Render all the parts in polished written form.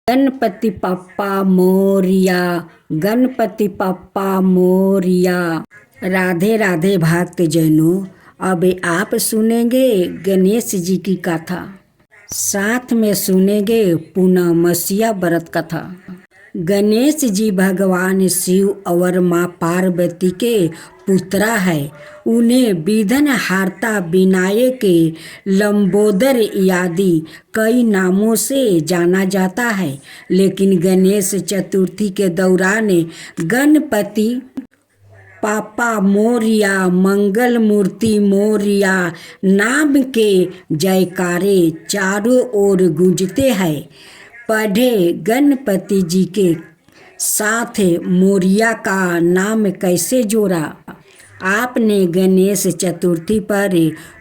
गणपति पप्पा मोरिया, गणपति पप्पा मोरिया। राधे राधे भक्त जनों, अब आप सुनेंगे गणेश जी की कथा, साथ में सुनेंगे पूर्णमासिया व्रत कथा। गणेश जी भगवान शिव और माँ पार्वती के पुत्रा है। उन्हें विघ्नहर्ता, विनायक, लंबोदर आदि कई नामों से जाना जाता है। लेकिन गणेश चतुर्थी के दौरान गणपति पापा मोरिया, मंगल मूर्ति मोरिया नाम के जयकारे चारों ओर गूंजते हैं। पढ़े गणपति जी के साथ मोरिया का नाम कैसे जोड़ा? आपने गणेश चतुर्थी पर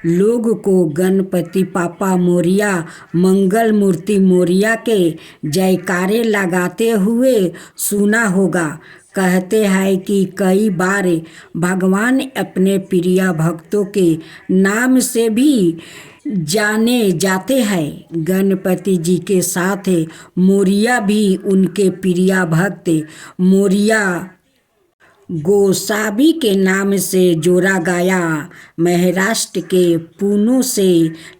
लोग को गणपति पापा मोरिया, मंगल मूर्ति मोरिया के जयकारे लगाते हुए सुना होगा। कहते हैं कि कई बार भगवान अपने प्रिय भक्तों के नाम से भी जाने जाते हैं। गणपति जी के साथ मोरिया भी उनके प्रिय भक्त मोरिया गोसावी के नाम से जोड़ा गया। महाराष्ट्र के पुणे से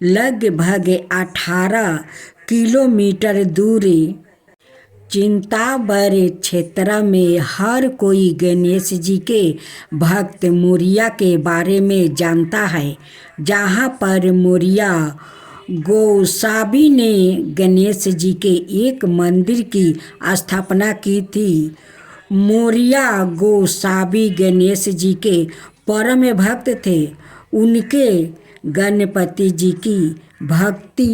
लगभग 18 किलोमीटर दूर चिंताबर क्षेत्र में हर कोई गणेश जी के भक्त मोरिया के बारे में जानता है। जहाँ पर मोरिया गोसावी ने गणेश जी के एक मंदिर की स्थापना की थी। मोरिया गोसावी गणेश जी के परम भक्त थे। उनके गणपति जी की भक्ति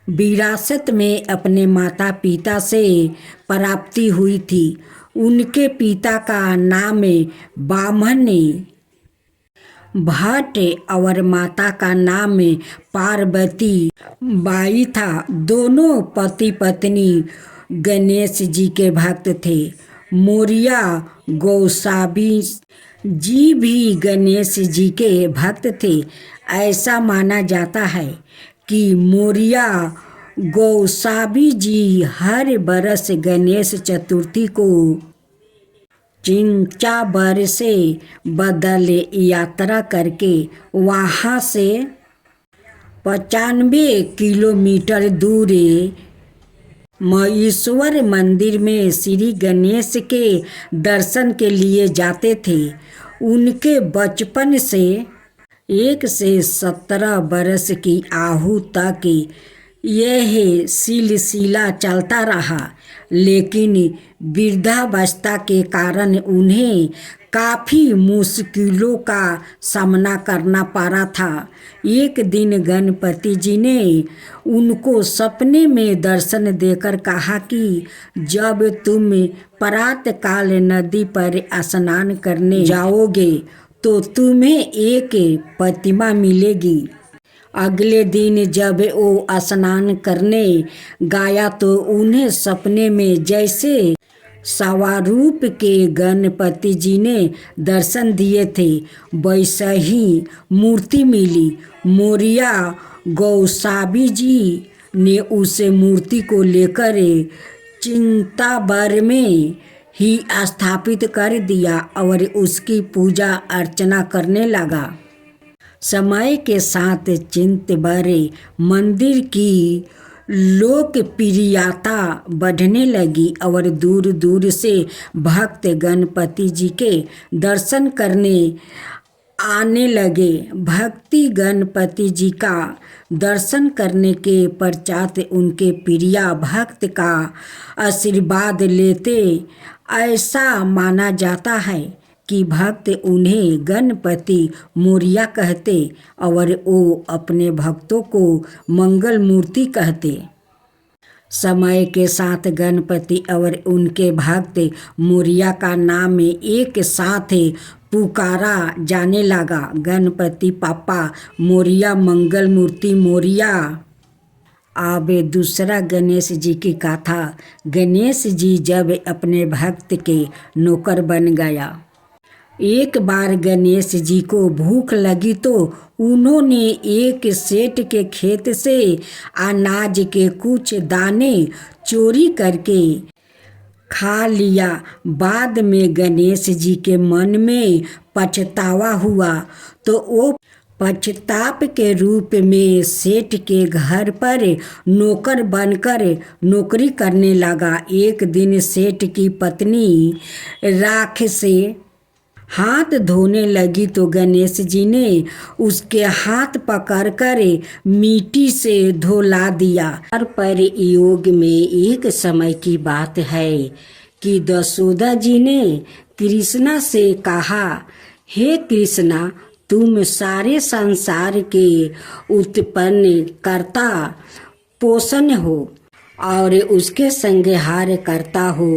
विरासत में अपने माता पिता से प्राप्ति हुई थी। उनके पिता का नाम बामन भट्ट और माता का नाम पार्वती बाई था। दोनों पति पत्नी गणेश जी के भक्त थे। मोरिया गोसावी जी भी गणेश जी के भक्त थे। ऐसा माना जाता है कि मोरिया गोसावी जी हर बरस गणेश चतुर्थी को चिंचाबर से बदल यात्रा करके वहाँ से 95 किलोमीटर दूर महेश्वर मंदिर में श्री गणेश के दर्शन के लिए जाते थे। उनके बचपन से 1 से 17 बरस की आयु तक यह सिलसिला चलता रहा। लेकिन वृद्धावस्था के कारण उन्हें काफ़ी मुश्किलों का सामना करना पड़ा था। एक दिन गणपति जी ने उनको सपने में दर्शन देकर कहा कि जब तुम प्रातःकाल नदी पर स्नान करने जाओगे तो तुम्हें एक प्रतिमा मिलेगी। अगले दिन जब वो स्नान करने गया तो उन्हें सपने में जैसे स्वरूप के गणपति जी ने दर्शन दिए थे वैसा ही मूर्ति मिली। मोरिया गोसावी जी ने उस मूर्ति को लेकर चिंताबर में ही स्थापित कर दिया और उसकी पूजा अर्चना करने लगा। समय के साथ चिंताबर मंदिर की लोकप्रियता बढ़ने लगी और दूर दूर से भक्त गणपति जी के दर्शन करने आने लगे। भक्ति गणपति जी का दर्शन करने के पश्चात उनके प्रिय भक्त का आशीर्वाद लेते। ऐसा माना जाता है कि भक्त उन्हें गणपति मोरिया कहते और वो अपने भक्तों को मंगल मूर्ति कहते। समय के साथ गणपति और उनके भक्त मोरिया का नाम एक साथ पुकारा जाने लगा। गणपति पापा मोरिया, मंगल मूर्ति मोरिया। अब दूसरा गणेश जी की कथा। गणेश जी जब अपने भक्त के नौकर बन गया एक बार गणेश जी को भूख लगी तो उन्होंने एक सेठ के खेत से अनाज के कुछ दाने चोरी करके खा लिया। बाद में गणेश जी के मन में पछतावा हुआ तो वो पश्चाताप के रूप में सेठ के घर पर नौकर बनकर नौकरी करने लगा। एक दिन सेठ की पत्नी राख से हाथ धोने लगी तो गणेश जी ने उसके हाथ पकड़कर मिट्टी से धुला दिया। पर योग में एक समय की बात है कि दशोदा जी ने कृष्णा से कहा, हे कृष्णा, तुम सारे संसार के उत्पन्न करता पोषण हो और उसके संहार करता हो।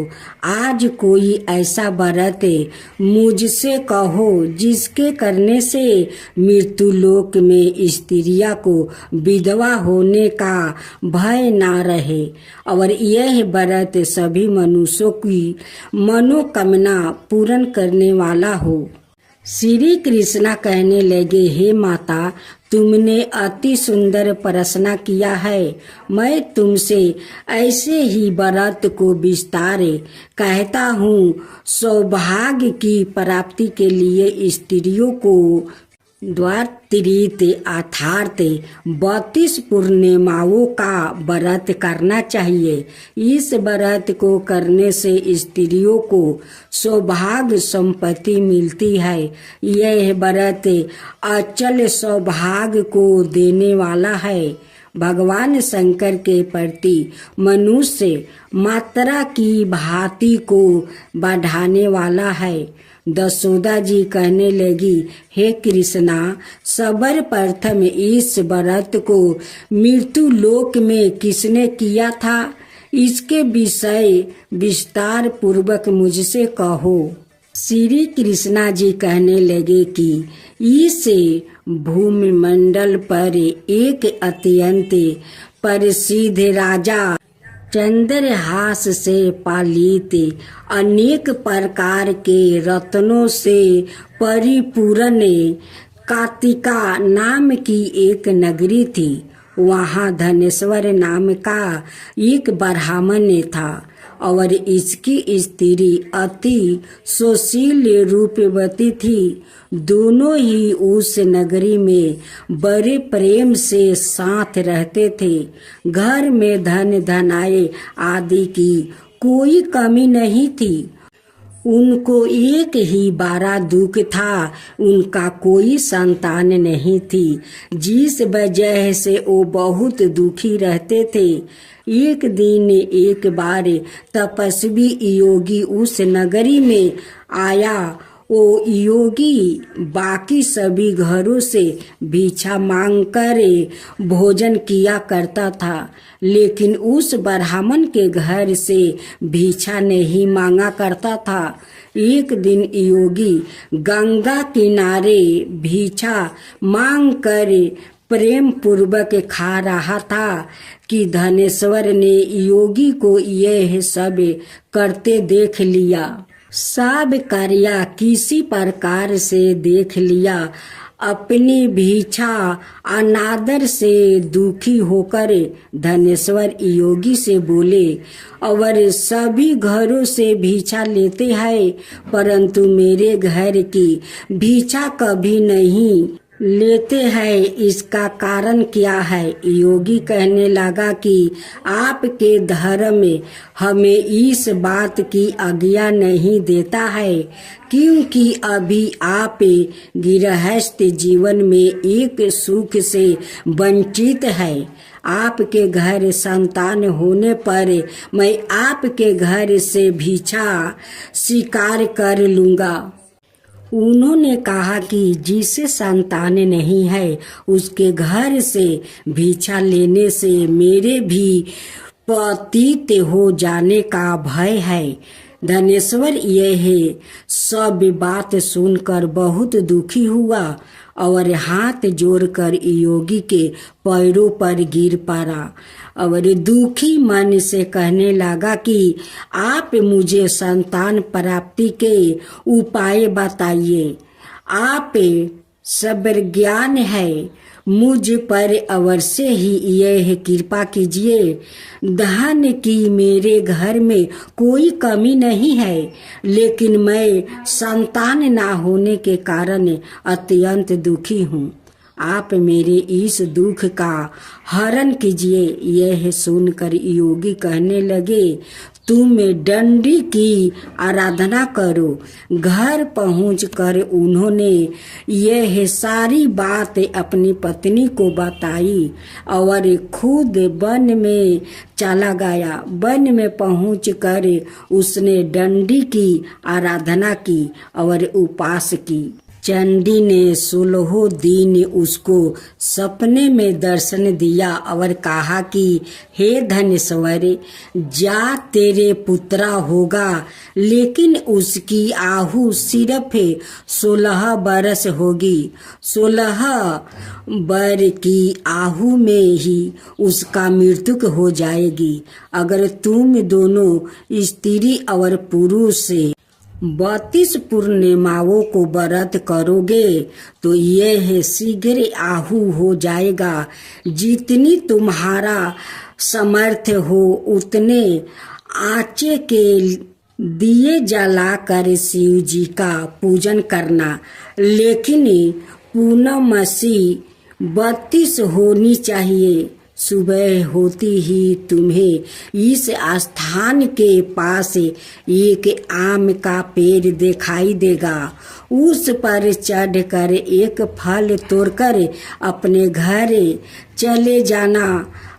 आज कोई ऐसा व्रत मुझसे कहो जिसके करने से मृत्यु लोक में स्त्रियां को विधवा होने का भय ना रहे और यह व्रत सभी मनुष्यों की मनोकामना पूर्ण करने वाला हो। श्री कृष्णा कहने लगे, हे माता, तुमने अति सुंदर प्रश्न किया है। मैं तुमसे ऐसे ही व्रत को विस्तार कहता हूँ। सौभाग्य की प्राप्ति के लिए स्त्रियों को द्वात्रित अर्थात 32 पूर्णिमाओं का व्रत करना चाहिए। इस व्रत को करने से स्त्रियों को सौभाग्य संपत्ति मिलती है। यह व्रत अचल सौभाग्य को देने वाला है। भगवान शंकर के प्रति मनुष्य मात्रा की भांति को बढ़ाने वाला है। दशोदा जी कहने लगी, हे कृष्णा, सर्वप्रथम इस व्रत को मृत्यु लोक में किसने किया था, इसके विषय विस्तार पूर्वक मुझसे कहो। श्री कृष्णा जी कहने लगे कि इस भूमिमंडल पर एक अत्यंत प्रसिद्ध राजा चंद्रहास से पालित अनेक प्रकार के रत्नों से परिपूर्ण कार्तिका नाम की एक नगरी थी। वहाँ धनेश्वर नाम का एक ब्राह्मण था और इसकी स्त्री अति सुशील रूपवती थी। दोनों ही उस नगरी में बड़े प्रेम से साथ रहते थे। घर में धन धनाए आदि की कोई कमी नहीं थी। उनको एक ही बड़ा दुख था, उनका कोई संतान नहीं थी, जिस वजह से वो बहुत दुखी रहते थे। एक दिन एक बार तपस्वी योगी उस नगरी में आया। वो योगी बाकी सभी घरों से भिक्षा मांगकर भोजन किया करता था, लेकिन उस ब्राह्मण के घर से भिक्षा नहीं मांगा करता था। एक दिन योगी गंगा किनारे भिक्षा मांगकर प्रेम पूर्वक खा रहा था कि धनेश्वर ने योगी को यह सब करते देख लिया। सब कार्य किसी प्रकार से देख लिया। अपनी भिक्षा अनादर से दुखी होकर धनेश्वर योगी से बोले, और सभी घरों से भिक्षा लेते हैं, परंतु मेरे घर की भिक्षा कभी नहीं लेते हैं, इसका कारण क्या है? योगी कहने लगा कि आपके धर्म में हमें इस बात की आज्ञा नहीं देता है, क्योंकि अभी आप गृहस्थ जीवन में एक सुख से वंचित है। आपके घर संतान होने पर मैं आपके घर से भिक्षा स्वीकार कर लूँगा। उन्होंने कहा कि जिसे संतान नहीं है उसके घर से भिक्षा लेने से मेरे भी पतित हो जाने का भय है। धनेश्वर यह सब बात सुनकर बहुत दुखी हुआ और हाथ जोड़कर योगी के पैरों पर गिर पड़ा और दुखी मन से कहने लगा कि आप मुझे संतान प्राप्ति के उपाय बताइए। आप सर्वज्ञान है, मुझ पर अवश्य ही यह कृपा कीजिए। धन की मेरे घर में कोई कमी नहीं है, लेकिन मैं संतान ना होने के कारण अत्यंत दुखी हूँ। आप मेरे इस दुख का हरण कीजिए। यह सुनकर योगी कहने लगे, तुम डंडी की आराधना करो। घर पहुंचकर उन्होंने यह सारी बात अपनी पत्नी को बताई और खुद वन में चला गया। वन में पहुंचकर उसने डंडी की आराधना की और उपास की। चंडी ने 16 दिन उसको सपने में दर्शन दिया और कहा कि हे धनेश्वर, जा तेरे पुत्रा होगा, लेकिन उसकी आयु सिर्फ 16 बरस होगी। 16 बर की आयु में ही उसका मृत्यु हो जाएगी। अगर तुम दोनों स्त्री और पुरुष से 32 पूर्णिमाओं को व्रत करोगे तो यह शीघ्र आयु हो जाएगा। जितनी तुम्हारा समर्थ हो उतने आचे के दिए जलाकर शिव जी का पूजन करना, लेकिन पूर्णमासी 32 होनी चाहिए। सुबह होती ही तुम्हें इस स्थान के पास एक आम का पेड़ दिखाई देगा। उस पर चढ़कर एक फल तोड़कर अपने घर चले जाना।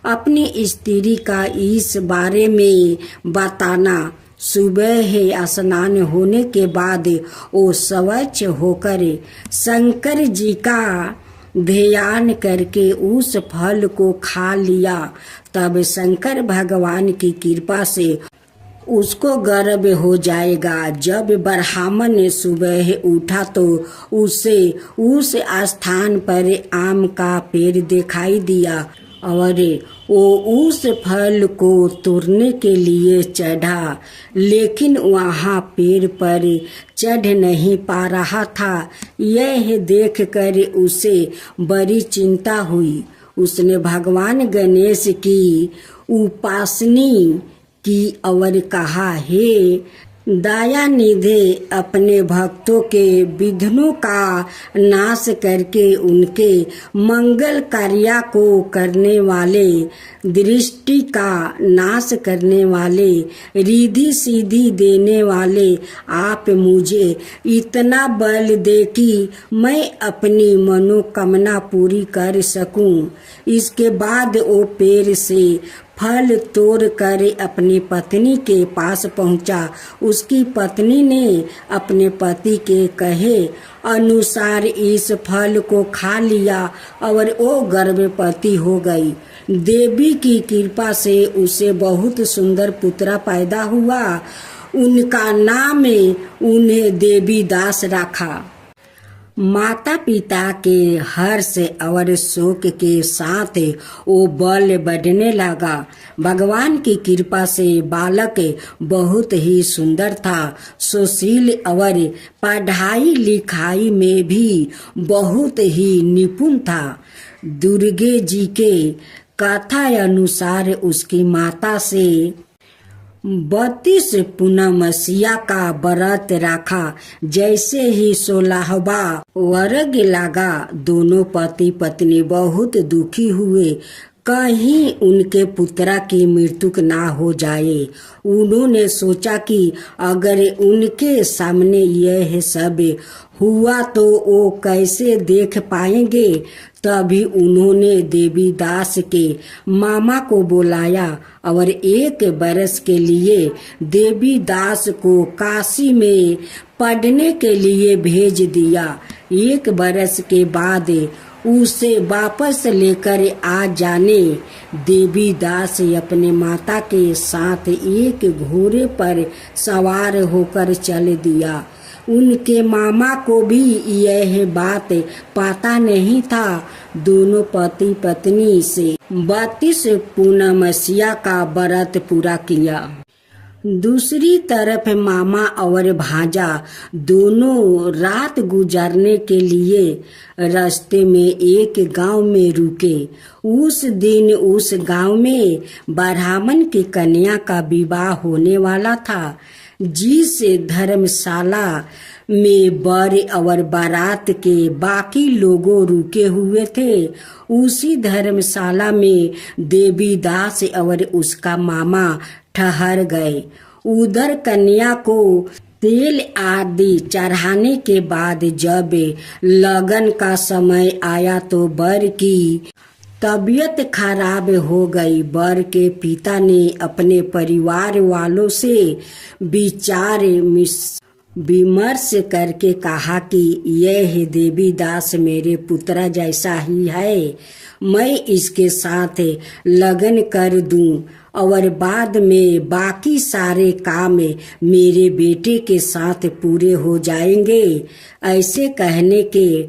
अपनी स्त्री का इस बारे में बताना। सुबह स्नान होने के बाद वो स्वच्छ होकर शंकर जी का ध्यान करके उस फल को खा लिया। तब शंकर भगवान की कृपा से उसको गर्भ हो जाएगा। जब ब्राह्मण सुबह उठा तो उसे उस स्थान पर आम का पेड़ दिखाई दिया और वो उस फल को तोड़ने के लिए चढ़ा, लेकिन वहाँ पेड़ पर चढ़ नहीं पा रहा था। यह देखकर उसे बड़ी चिंता हुई। उसने भगवान गणेश की उपासना की और कहा, हे दया निधे, अपने भक्तों के विघ्नों का नाश करके उनके मंगल कार्य को करने वाले, दृष्टि का नाश करने वाले, रिद्धि सिद्धि देने वाले आप मुझे इतना बल दे कि मैं अपनी मनोकामना पूरी कर सकूं। इसके बाद वो पेड़ से फल तोड़ कर अपनी पत्नी के पास पहुंचा। उसकी पत्नी ने अपने पति के कहे अनुसार इस फल को खा लिया और वो गर्भवती हो गई। देवी की कृपा से उसे बहुत सुंदर पुत्र पैदा हुआ। उनका नाम उन्हें देवी दास रखा। माता पिता के हर्ष और शोक के साथ वो बल बढ़ने लगा। भगवान की कृपा से बालक बहुत ही सुंदर था, सुशील और पढ़ाई लिखाई में भी बहुत ही निपुण था। दुर्गे जी के कथा अनुसार उसकी माता से 32 पूर्णमासिया का व्रत रखा। जैसे ही 16वां वर्ग लगा, दोनों पति पत्नी बहुत दुखी हुए, कहीं उनके पुत्र की मृत्यु ना हो जाए। उन्होंने सोचा कि अगर उनके सामने यह सब हुआ तो वो कैसे देख पाएंगे। तभी उन्होंने देवी दास के मामा को बुलाया और 1 बरस के लिए देवी दास को काशी में पढ़ने के लिए भेज दिया। 1 बरस के बाद उसे वापस लेकर आ जाने। देवीदास अपने माता के साथ एक घोड़े पर सवार होकर चल दिया। उनके मामा को भी यह बात पता नहीं था। दोनों पति पत्नी से 32 पूर्णमासिया का व्रत पूरा किया। दूसरी तरफ मामा और भांजा दोनों रात गुजारने के लिए रास्ते में एक गांव में रुके। उस दिन उस गांव में ब्राह्मण की कन्या का विवाह होने वाला था, जिस धर्मशाला में बर और बारात के बाकी लोगों रुके हुए थे, उसी धर्मशाला में देवीदास और उसका मामा ठहर गए। उधर कन्या को तेल आदि चढ़ाने के बाद जब लगन का समय आया तो बर की तबीयत खराब हो गई। बर के पिता ने अपने परिवार वालों से विचार विमर्श करके कहा कि यह देवीदास मेरे पुत्र जैसा ही है, मैं इसके साथ लगन कर दूं और बाद में बाकी सारे काम मेरे बेटे के साथ पूरे हो जाएंगे। ऐसे कहने के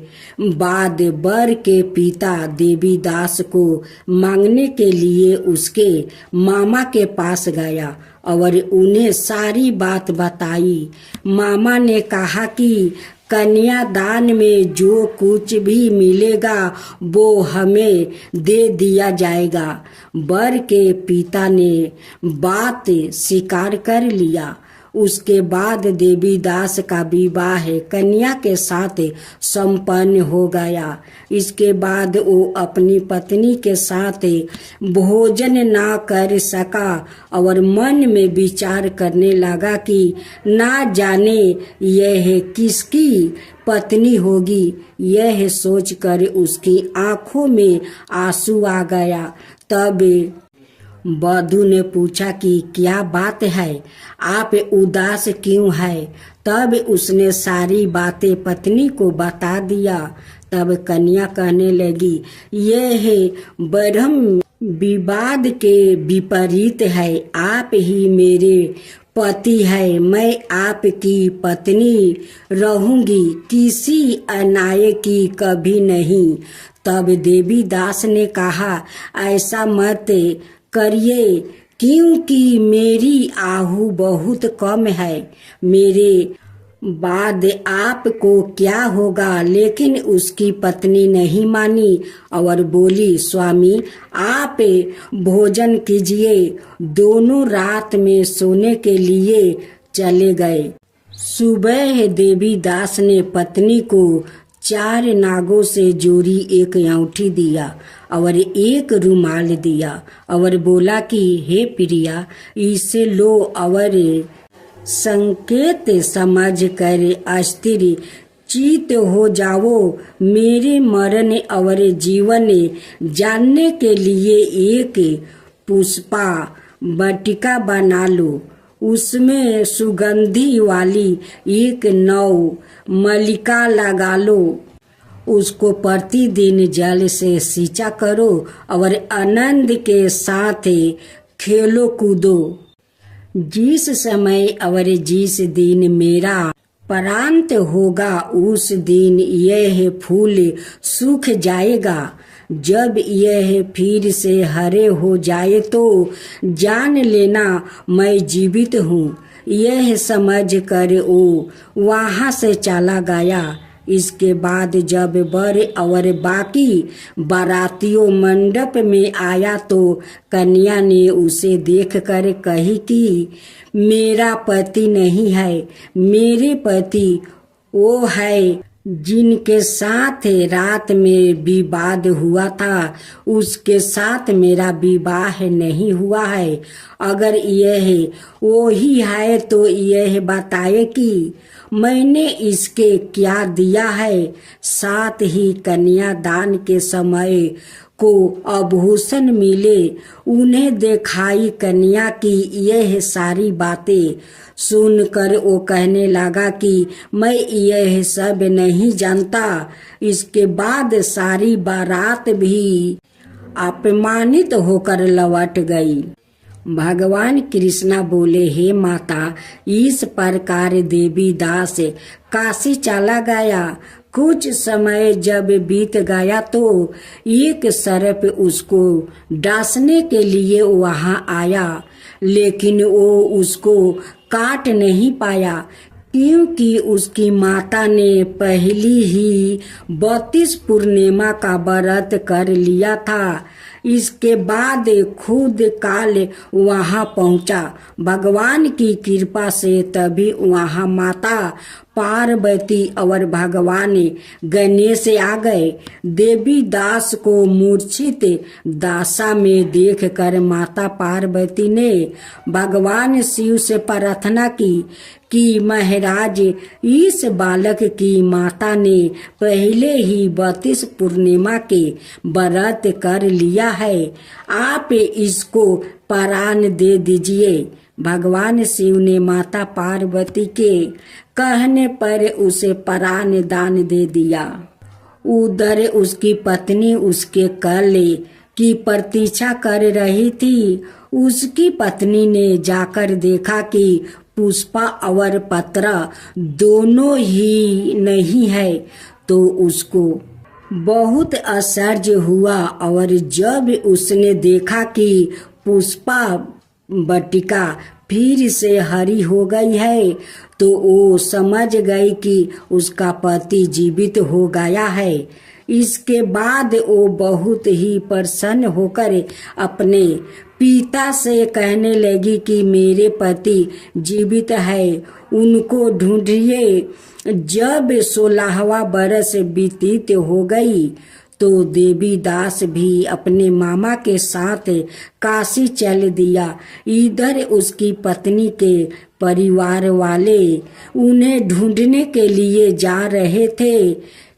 बाद बर के पिता देवीदास को मांगने के लिए उसके मामा के पास गया और उन्हें सारी बात बताई। मामा ने कहा कि कन्यादान में जो कुछ भी मिलेगा वो हमें दे दिया जाएगा। बर के पिता ने बात स्वीकार कर लिया। उसके बाद देवीदास का विवाह कन्या के साथ संपन्न हो गया। इसके बाद वो अपनी पत्नी के साथ भोजन ना कर सका और मन में विचार करने लगा कि ना जाने यह किसकी पत्नी होगी। यह सोचकर उसकी आंखों में आंसू आ गया। तब वधू ने पूछा कि क्या बात है, आप उदास क्यों है? तब उसने सारी बातें पत्नी को बता दिया। तब कन्या कहने लगी, यह ब्रह्म विवाद के विपरीत है। आप ही मेरे पति है, मैं आपकी पत्नी रहूंगी, किसी अन्याय की कभी नहीं। तब देवीदास ने कहा, ऐसा मत करिए, क्योंकि मेरी आहु बहुत कम है। मेरे बाद आपको क्या होगा? लेकिन उसकी पत्नी नहीं मानी और बोली, स्वामी आप भोजन कीजिए। दोनों रात में सोने के लिए चले गए। सुबह देवीदास ने पत्नी को 4 नागों से जोड़ी एक अंगूठी दिया और एक रुमाल दिया और बोला कि हे प्रिया, इसे लो और संकेत समझ कर अस्थिर चित हो जाओ। मेरे मरण और जीवन जानने के लिए एक पुष्पा बटिका बना लो। उसमें सुगंधी वाली एक नौ मलिका लगा लो। उसको प्रतिदिन जल से सींचा करो और आनंद के साथ खेलो कूदो। जिस समय और जिस दिन मेरा प्रांत होगा उस दिन यह फूल सूख जाएगा। जब यह फिर से हरे हो जाए तो जान लेना मैं जीवित हूँ। यह समझ कर वो वहाँ से चला गया। इसके बाद जब बर और बाकी बारातियों मंडप में आया तो कन्या ने उसे देखकर कही कि मेरा पति नहीं है, मेरे पति वो है जिनके साथ रात में विवाद हुआ था, उसके साथ मेरा विवाह नहीं हुआ है। अगर यह वो ही है तो यह बताए कि मैंने इसके क्या दिया है। साथ ही कन्यादान के समय को आभूषण मिले। उन्हें दिखाई कन्या की यह सारी बातें सुनकर वो कहने लगा कि मैं यह सब नहीं जानता। इसके बाद सारी बारात भी अपमानित होकर लौट गई। भगवान कृष्णा बोले, हे माता, इस प्रकार देवी दास काशी चला गया। कुछ समय जब बीत गया तो एक सर्प उसको डांसने के लिए वहां आया, लेकिन वो उसको काट नहीं पाया, क्योंकि उसकी माता ने पहली ही 32 पूर्णिमा का व्रत कर लिया था। इसके बाद खुद काल वहां पहुंचा। भगवान की कृपा से तभी वहां माता पार्वती और भगवान गणेश आ गए। देवी दास को मूर्छित दशा में देखकर माता पार्वती ने भगवान शिव से प्रार्थना की कि महाराज, इस बालक की माता ने पहले ही 32 पूर्णिमा के व्रत कर लिया है, आप इसको प्राण दे दीजिए। भगवान शिव ने माता पार्वती के कहने पर उसे प्राण दान दे दिया। उधर उसकी पत्नी उसके कल की प्रतीक्षा कर रही थी। उसकी पत्नी ने जाकर देखा कि पुष्पा और पत्र दोनों ही नहीं है, तो उसको बहुत आश्चर्य हुआ। और जब उसने देखा कि पुष्पा बटिका फिर से हरी हो गई है, तो वो समझ गई कि उसका पति जीवित हो गया है। इसके बाद वो बहुत ही प्रसन्न होकर अपने पिता से कहने लगी कि मेरे पति जीवित है, उनको ढूंढिए। जब 16वां बरस व्यतीत हो गई तो देवी दास भी अपने मामा के साथ काशी चल दिया। इधर उसकी पत्नी के परिवार वाले उन्हें ढूंढने के लिए जा रहे थे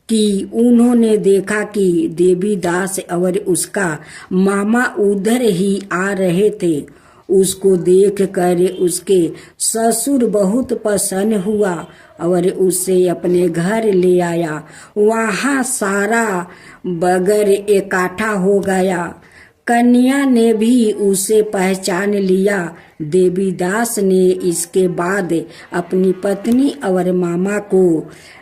कि उन्होंने देखा कि देवी दास और उसका मामा उधर ही आ रहे थे। उसको देखकर उसके ससुर बहुत प्रसन्न हुआ और उसे अपने घर ले आया। वहाँ सारा बगर इकट्ठा हो गया। कन्या ने भी उसे पहचान लिया। देवी दास ने इसके बाद अपनी पत्नी और मामा को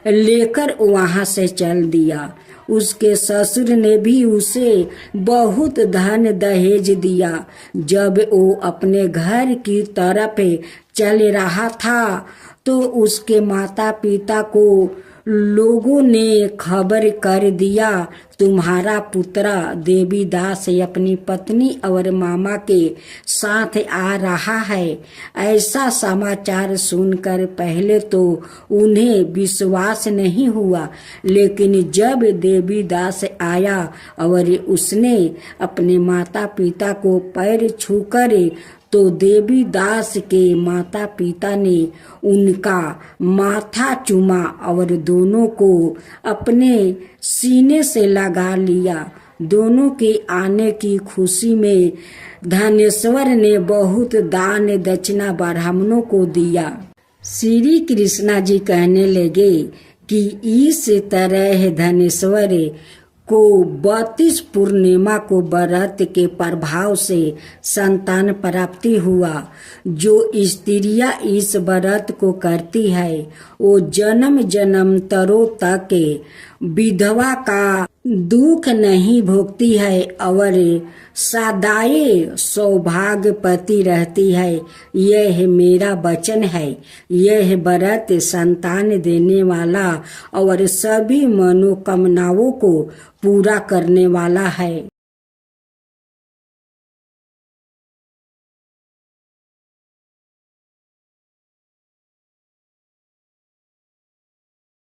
लेकर वहाँ से चल दिया। उसके ससुर ने भी उसे बहुत धन दहेज दिया। जब वो अपने घर की तरफ चल रहा था तो उसके माता पिता को लोगों ने खबर कर दिया, तुम्हारा पुत्र देवी दास अपनी पत्नी और मामा के साथ आ रहा है। ऐसा समाचार सुनकर पहले तो उन्हें विश्वास नहीं हुआ, लेकिन जब देवी दास आया और उसने अपने माता पिता को पैर छूकर तो देवी दास के माता पिता ने उनका माथा चूमा और दोनों को अपने सीने से लगा लिया। दोनों के आने की खुशी में धनेश्वर ने बहुत दान दक्षिणा ब्राह्मणों को दिया। श्री कृष्णा जी कहने लगे कि इस तरह धनेश्वर को 32 पूर्णिमा को व्रत के प्रभाव से संतान प्राप्ति हुआ। जो स्त्रियां इस व्रत को करती है वो जन्म जन्मांतरों तक विधवा का दुख नहीं भोगती है और सदाए सौभाग्यवती रहती है। यह मेरा वचन है। यह व्रत संतान देने वाला और सभी मनोकामनाओं को पूरा करने वाला है।